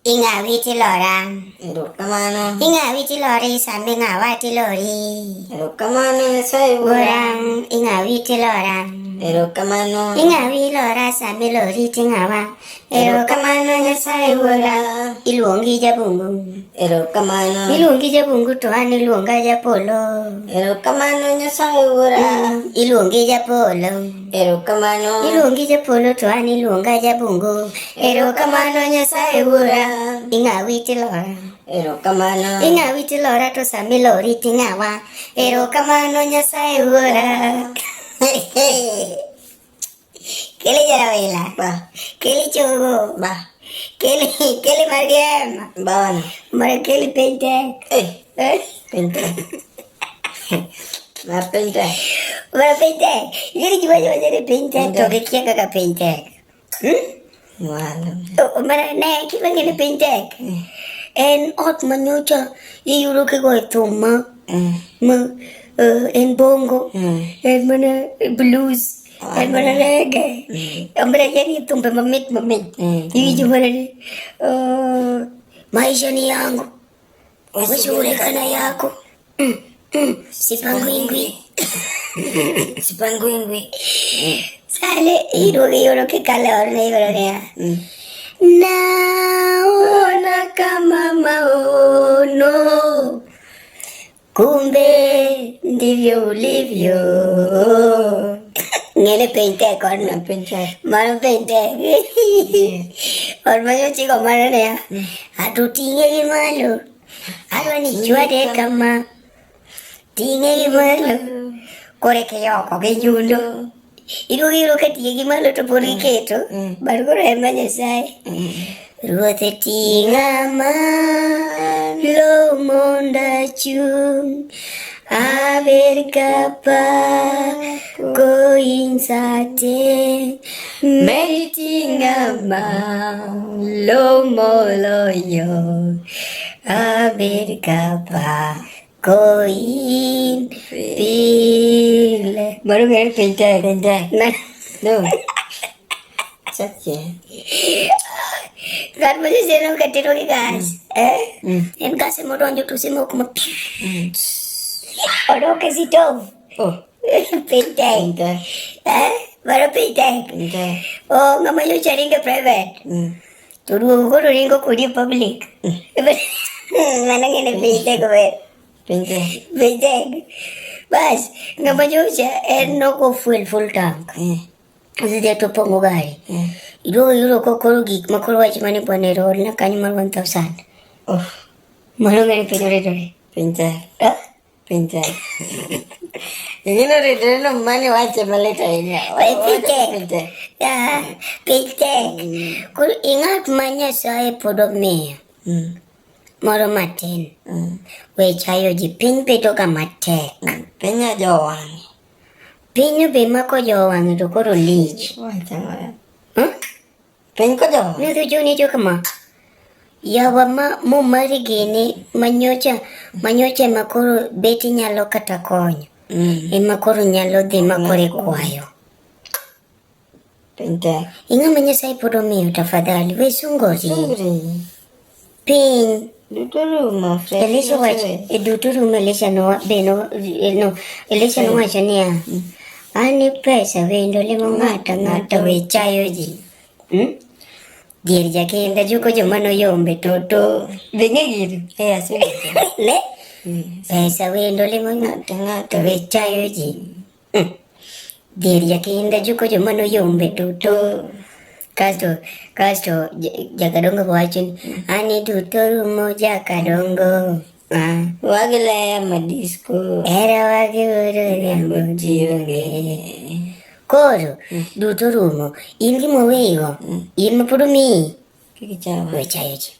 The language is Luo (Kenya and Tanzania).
Inga witi lora. Kamano. Inga witi lori sambe nga wati lori. Kamano sai Orang inga witi lora. Kamano. Inga wi lora sambe lori tingawa. Kamano sai ora. Ilungi jabungu. Kamano. Ilungi jabungu tuan ilunga japolo. Kamano sai ora. Ilungi japolo. Kamano. Ilungi japolo tuan ilunga jabungu. Kamano sai ora. Inga witi lora. Kamano. Inga witi lora to sambe lori tingawa. Kamano sai ora. Kili Jarawila. Ba. Kili Chogo. Ba. Kili Margem. Ba. Mara kili Piny. Piny. Mar Piny. Mara Piny. Jadi juga jadi Piny. Toge kia kaka Piny. Walau. Mara naik kita ngene Piny. En ot manyocha iyudo ke go thuma. En bongo. En mana blues. En mana reggae. Ambra yani tumpe mamit. Hivi jumara ni maisha ni yangu. Wasiulekana yako. Sipangwingwi. Sale hilo que kale orne ya. Naona kama maono. Kumbe ndivyo ulivyo. Ngene Piny korna Mara Piny. Or mayo chico mara ya. Atutinge gimalo. Alwa ni chuade kama. Tinge gimalo. Kore ke yoko ke yundo. Iru ke tinge gimalo to pori keto. Bargoro ema Nyasaye. Ruothe tinga malo monda chung. Aber kapa koinsate meritinga malo moloyo. Aber kapa koin pile. Baru gak Piny. Nah, No. Saja. kan masih senang ketiro ki gas. En gas mo donjo tu simo kuma. Odo ke sito. Oh. Piny. Baru Piny. Oh, ngamayo charinga private. Turu ko ringo ko di public. Mana ngene Piny ko ver. Piny. Bas, ngamayo cha no ko full tank. Kasi dia tu pongo gari. Iro ko koro gik makoro wachi mani pone roll na kanyo mar 1,000. Oh. Mano ngani Piny. Piny. Ingin ore no mani wache maleta ini. Piny. Ya, Piny. Kul ingat manya saya podok me. Moro matin. We chayo ji Piny peto ka matek. Piny jawang. Piny be mako jowang to koro lich. Piny ko jawang. Ne to joni jo kama. Yawa mo mari gini manyocha makoro beti nyalo kata konyo. Makoro nyalo dhi makore kwayo. Piny. Inga Nyasaye podo miyo tafadhali we sungori. Piny. Dutorumo. Elisha wacho dutorumo Elisha no beno no Elisha no wacho niya. Ani pesa wendo lemo ng'ata we chayo ji. Dier jakenda juko jomano yombe toto. Benye gitu. Asli. Ne? Pesa wendo lemo ng'ata we chayo ji. Dier jakenda juko jomano yombe toto. Kasto jakadongo wacho ni ani dutorumo jakadongo. Wagile madisco. Era wagile Mojionge. Koro dutorumo. In gimo weyo. In mapuro mi. Kikichawa. We chayo ji.